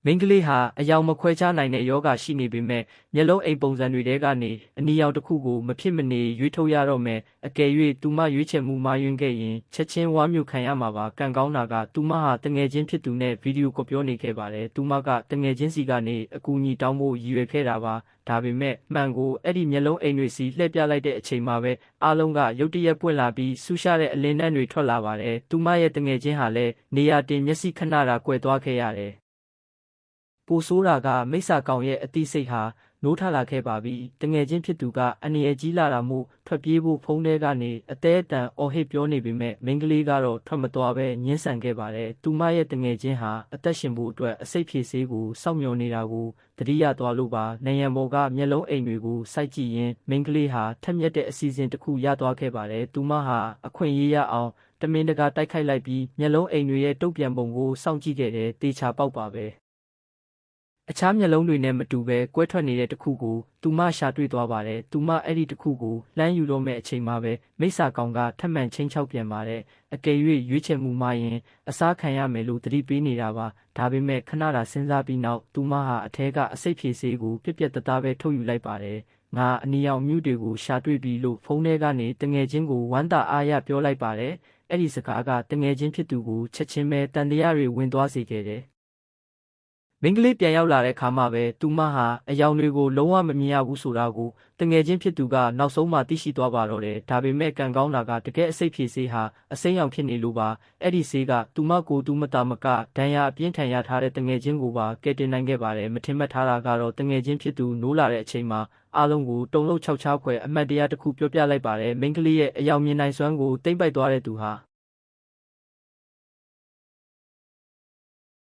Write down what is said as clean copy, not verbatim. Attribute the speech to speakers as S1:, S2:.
S1: မိန်းကလေးဟာအယောင်မခွဲခြားနိုင်တဲ့ယောဂရှိနေပေမဲ့မျက်လုံးအိမ်ပုံစံတွေထဲကနေအနီရောင်တစ်ခုကိုမဖြစ်မနေရွေးထုတ်ရတော့မယ်အကယ်၍သူမရွေးချယ်မှုမှားယွင်းခဲ့ရင်ချက်ချင်းဝါမျိုးခံရမှာပါကံကောင်းတာကသူမဟာတငယ်ချင်းဖြစ်သူနဲ့ဗီဒီယိုကောပြောနေခဲ့ပါတယ်သူမကတငယ်ချင်းစီကနေအကူအညီတောင်းဖို့ရည်ရွယ်ခဲ့တာပါဒါပေမဲ့မှန်ကိုအဲ့ဒီမျက်လုံးအိမ်တွေစီလှည့်ပြလိုက်တဲ့အချိန်မှာပဲအားလုံးကရုတ်တရက်ပွင့်လာပြီးဆူရှားတဲ့အလင်းနှံတွေထွက်လာပါတယ်သူမရဲ့တငယ်ချင်းဟာလည်းနေရာတင်မျက်စိခဏတာကွယ်သွားခဲ့ရတယ်ပိုဆိုးတာကမိစ္ဆာကောင်ရဲ့အသိစိတ်ဟာနိုးထလာခဲ့ပါပြီတငယ်ချင်းဖြစ်သူကအန္တရာယ်ကြီးလာတာမို့ထွက်ပြေးဖို့ဖုန်းထဲကနေအသေးအတန်အော်ဟစ်ပြောနေပေမဲ့မိန်းကလေးကတော့ထွက်မသွားပဲညှင်းဆန်ခဲ့ပါတယ်သူမရဲ့တငယ်ချင်းဟာအသက်ရှင်ဖို့အတွက်အစိတ်ဖြည့်ဆေးကိုစောင့်မျှော်နေတာကိုသတိရသွားလို့ပါနေရန်ပေါ်ကမျက်လုံးအိမ်တွေကိုစိုက်ကြည့်ရင်မိန်းကလေးဟာထက်မြက်တဲ့အစီအစဉ်တစ်ခုရသွားခဲ့ပါတယ်သူမဟာအခွင့်အရေးရအောင်တမင်တကာတိုက်ခိုက်လိုက်ပြီးမျက်လုံးအိမ်တွေရဲ့တုံ့ပြန်ပုံကိုစောင့်ကြည့်ခဲ့တယ်တေချာပေါက်ပါပဲအခြားမျက်လုံးတွေနဲ့မတူဘဲကွဲထွက်နေတဲ့တစ်ခုကိုသူမရှာတွေ့သွားပါတယ်။သူမအဲ့ဒီတစ်ခုကိုလှမ်းယူတော့မဲ့အချိန်မှာပဲမိစ္ဆာကောင်ကထပ်မံချင်းချောက်ပြန်ပါတယ်။အကယ်၍ရွေးချယ်မှုမှာရင်အစားခံရမယ်လို့သတိပေးနေတာပါ။ဒါပေမဲ့ခဏတာစဉ်းစားပြီးနောက်သူမဟာအထဲကအစိတ်ဖြေဆေးကိုပြက်ပြက်တသားပဲထုတ်ယူလိုက်ပါတယ်။ငါအနီရောင်မြူးတွေကိုရှာတွေ့ပြီလို့ဖုန်းထဲကနေတငယ်ချင်းကိုဝမ်းသာအားရပြောလိုက်ပါတယ်။အဲ့ဒီစကားကတငယ်ချင်းဖြစ်သူကိုချက်ချင်းပဲတန်တရားတွေဝင်သွားစေခဲ့တယ်။မိန်းကလေးပြန်ရောက်လာတဲ့ခါမှပဲသူမဟာအယောင်တွေကိုလုံးဝမမြင်ရဘူးဆိုတာကိုတငယ်ချင်းဖြစ်သူကနောက်ဆုံးမှသိရှိသွားပါတော့တယ်။ဒါပေမဲ့ကံကောင်းတာကတကယ်အစိတ်ဖြေဆေးဟာအစိမ်းရောင်ဖြစ်နေလို့ပါ။အဲ့ဒီဆေးကသူမကိုသူမတာမကဒဏ်ရာအပြင်းထန်ရထားတဲ့တငယ်ချင်းကိုပါကယ်တင်နိုင်ခဲ့ပါတယ်။မထင်မှတ်ထားတာကတော့တငယ်ချင်းဖြစ်သူနိုးလာတဲ့အချိန်မှာအားလုံးကိုတုံ့လှုပ်ခြောက်ခြားဖွယ်အမှတ်တရတစ်ခုပြောပြလိုက်ပါတယ်။မိန်းကလေးရဲ့အယောင်မြင်နိုင်စွမ်းကိုတိမ့်ပိုက်သွားတဲ့သူဟာ